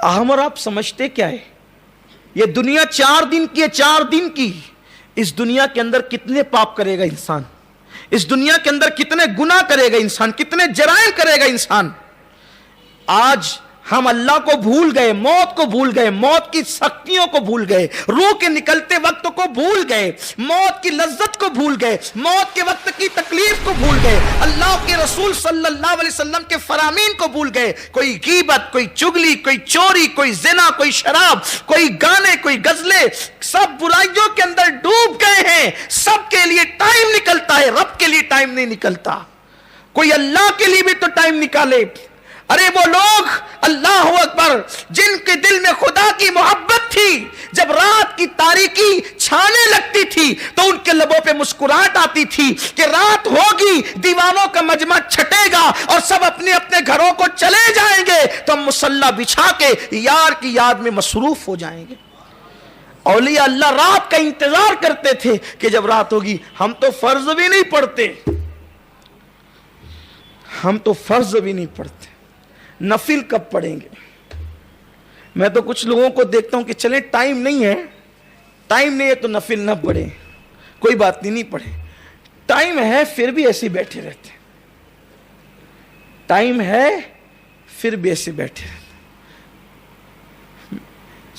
ہم اور آپ سمجھتے کیا ہے؟ یہ دنیا 4 دن کی ہے، 4 دن کی. اس دنیا کے اندر کتنے پاپ کرے گا انسان، اس دنیا کے اندر کتنے گناہ کرے گا انسان، کتنے جرائم کرے گا انسان. آج ہم اللہ کو بھول گئے، موت کو بھول گئے، موت کی سختیوں کو بھول گئے، روح کے نکلتے وقت کو بھول گئے، موت کی لذت کو بھول گئے، موت کے وقت کی تکلیف کو بھول گئے، اللہ کے رسول صلی اللہ علیہ وسلم کے فرامین کو بھول گئے. کوئی غیبت، کوئی چگلی، کوئی چوری، کوئی زنا، کوئی شراب، کوئی گانے، کوئی غزلیں، سب برائیوں کے اندر ڈوب گئے ہیں. سب کے لیے ٹائم نکلتا ہے، رب کے لیے ٹائم نہیں نکلتا. کوئی اللہ کے لیے بھی تو ٹائم نکالے. ارے وہ لوگ، اللہ اکبر، جن کے دل میں خدا کی محبت تھی، جب رات کی تاریکی چھانے لگتی تھی تو ان کے لبوں پہ مسکراہٹ آتی تھی کہ رات ہوگی، دیوانوں کا مجمع چھٹے گا اور سب اپنے اپنے گھروں کو چلے جائیں گے تو ہم مصلی بچھا کے یار کی یاد میں مصروف ہو جائیں گے. اولیاء اللہ رات کا انتظار کرتے تھے کہ جب رات ہوگی. ہم تو فرض بھی نہیں پڑھتے، ہم تو فرض بھی نہیں پڑھتے، نفل کب پڑھیں گے؟ میں تو کچھ لوگوں کو دیکھتا ہوں کہ چلیں ٹائم نہیں ہے، ٹائم نہیں ہے تو نفل نہ پڑھیں، کوئی بات نہیں پڑھیں. ٹائم ہے پھر بھی ایسے بیٹھے رہتے، ٹائم ہے پھر بھی ایسے بیٹھے رہتے.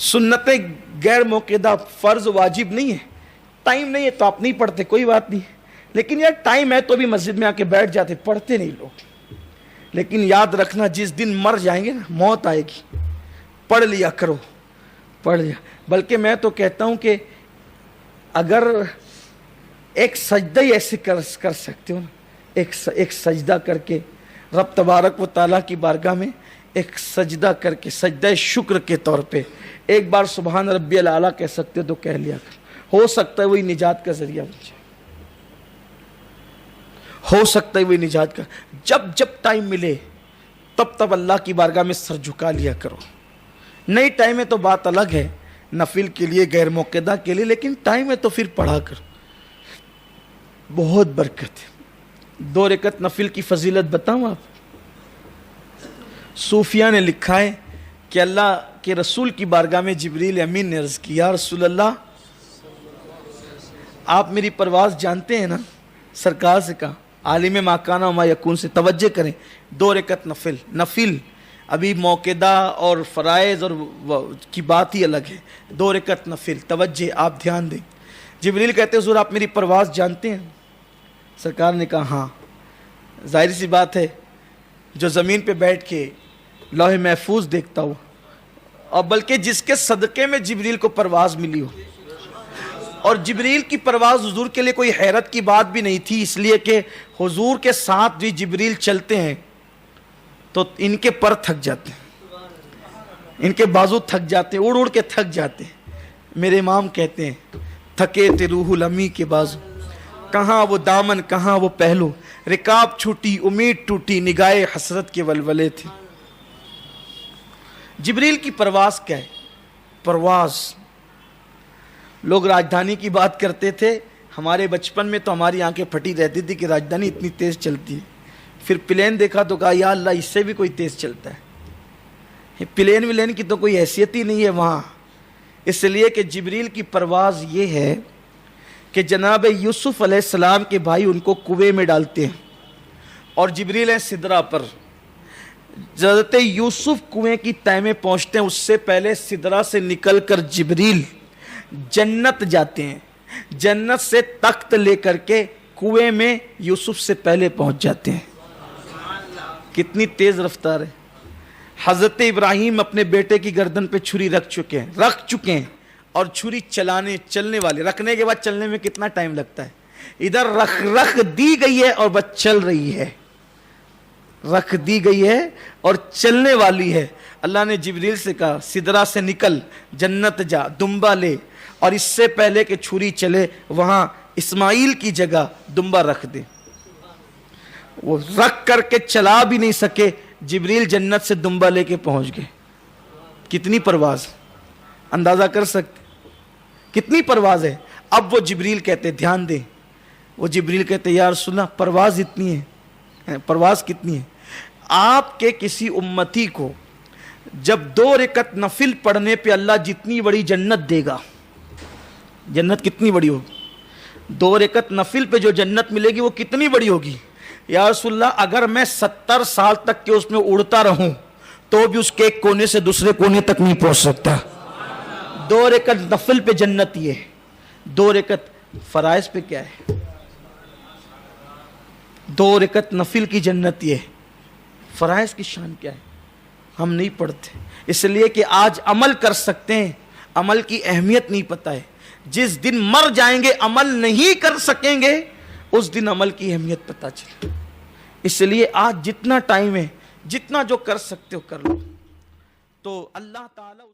سنتیں غیر موقعہ، فرض واجب نہیں ہے. ٹائم نہیں ہے تو آپ نہیں پڑھتے، کوئی بات نہیں، لیکن یار ٹائم ہے تو بھی مسجد میں آ کے بیٹھ جاتے، پڑھتے نہیں لوگ. لیکن یاد رکھنا جس دن مر جائیں گے نا، موت آئے گی، پڑھ لیا کرو، پڑھ لیا. بلکہ میں تو کہتا ہوں کہ اگر ایک سجدہ ہی ایسے کر سکتے ہو نا، ایک سجدہ کر کے رب تبارک و تعالیٰ کی بارگاہ میں ایک سجدہ کر کے، سجدہ شکر کے طور پہ ایک بار سبحان ربی الاعلیٰ کہہ سکتے تو کہہ لیا کر. ہو سکتا ہے وہی نجات کا ذریعہ بن جائے، ہو سکتا ہے وہی نجات کا. جب ٹائم ملے تب اللہ کی بارگاہ میں سر جھکا لیا کرو. نہیں ٹائم ہے تو بات الگ ہے، نفل کے لیے، غیر موقعہ کے لیے، لیکن ٹائم ہے تو پھر پڑھا کرو، بہت برکت ہے. 2 رکعت نفل کی فضیلت بتاؤں آپ. صوفیہ نے لکھا ہے کہ اللہ کے رسول کی بارگاہ میں جبریل امین نے عرض کی، یا رسول اللہ آپ میری پرواز جانتے ہیں نا؟ سرکار سے کہا عالم ما کان و ما یکون سے توجہ کریں. 2 رکعت نفل ابھی موقعہ اور فرائض اور کی بات ہی الگ ہے. 2 رکعت نفل، توجہ، آپ دھیان دیں. جبریل کہتے ہیں حضور آپ میری پرواز جانتے ہیں؟ سرکار نے کہا ہاں. ظاہر سی بات ہے جو زمین پہ بیٹھ کے لوح محفوظ دیکھتا ہو، اور بلکہ جس کے صدقے میں جبریل کو پرواز ملی ہو. اور جبریل کی پرواز حضور کے لیے کوئی حیرت کی بات بھی نہیں تھی، اس لیے کہ حضور کے ساتھ بھی جبریل چلتے ہیں تو ان کے پر تھک جاتے ہیں، ان کے بازو تھک جاتے ہیں، اڑ کے تھک جاتے ہیں. میرے امام کہتے ہیں تھکے تھے روح الامی کے بازو، کہاں وہ دامن کہاں وہ پہلو، رکاب چھوٹی امید ٹوٹی، نگاہ حسرت کے ولولے تھے. جبریل کی پرواز کیا ہے؟ پرواز لوگ راجدھانی کی بات کرتے تھے، ہمارے بچپن میں تو ہماری آنکھیں پھٹی رہتی تھی کہ راجدھانی اتنی تیز چلتی ہے. پھر پلین دیکھا تو کہا یا اللہ اس سے بھی کوئی تیز چلتا ہے. پلین کی تو کوئی حیثیت ہی نہیں ہے وہاں. اس لیے کہ جبریل کی پرواز یہ ہے کہ جناب یوسف علیہ السلام کے بھائی ان کو کنویں میں ڈالتے ہیں اور جبریل ہیں سدرہ پر. حضرت یوسف کنویں کی تہہ میں پہنچتے ہیں، اس سے پہلے سدرہ سے نکل کر جبریل جنت جاتے ہیں، جنت سے تخت لے کر کے کنویں میں یوسف سے پہلے پہنچ جاتے ہیں. کتنی تیز رفتار ہے. حضرت ابراہیم اپنے بیٹے کی گردن پہ چھری رکھ چکے ہیں اور چھری چلنے والے، رکھنے کے بعد چلنے میں کتنا ٹائم لگتا ہے. ادھر رکھ دی گئی ہے اور بس چل رہی ہے، رکھ دی گئی ہے اور چلنے والی ہے. اللہ نے جبریل سے کہا سدرہ سے نکل، جنت جا، دمبا لے، اور اس سے پہلے کہ چھری چلے وہاں اسماعیل کی جگہ دمبا رکھ دے. وہ رکھ کر کے چلا بھی نہیں سکے، جبریل جنت سے دمبا لے کے پہنچ گئے. کتنی پرواز، اندازہ کر سکتے کتنی پرواز ہے. اب وہ جبریل کہتے، دھیان دیں، وہ جبریل کہتے یا رسول اللہ پرواز اتنی ہے، پرواز کتنی ہے. آپ کے کسی امتی کو جب 2 رکعت نفل پڑھنے پہ اللہ جتنی بڑی جنت دے گا، جنت کتنی بڑی ہوگی؟ 2 رکعت نفل پہ جو جنت ملے گی وہ کتنی بڑی ہوگی؟ یا رسول اللہ اگر میں 70 سال تک کے اس میں اڑتا رہوں تو بھی اس کے ایک کونے سے دوسرے کونے تک نہیں پہنچ سکتا۔ 2 رکعت نفل پہ جنت یہ، 2 رکعت فرائض پہ کیا ہے؟ 2 رکعت نفل کی جنت یہ، فرائض کی شان کیا ہے؟ ہم نہیں پڑھتے، اس لیے کہ آج عمل کر سکتے ہیں، عمل کی اہمیت نہیں پتہ ہے۔ جس دن مر جائیں گے عمل نہیں کر سکیں گے اس دن عمل کی اہمیت پتہ چلے۔ اس لیے آج جتنا ٹائم ہے، جتنا جو کر سکتے ہو کر لو۔ تو اللہ تعالیٰ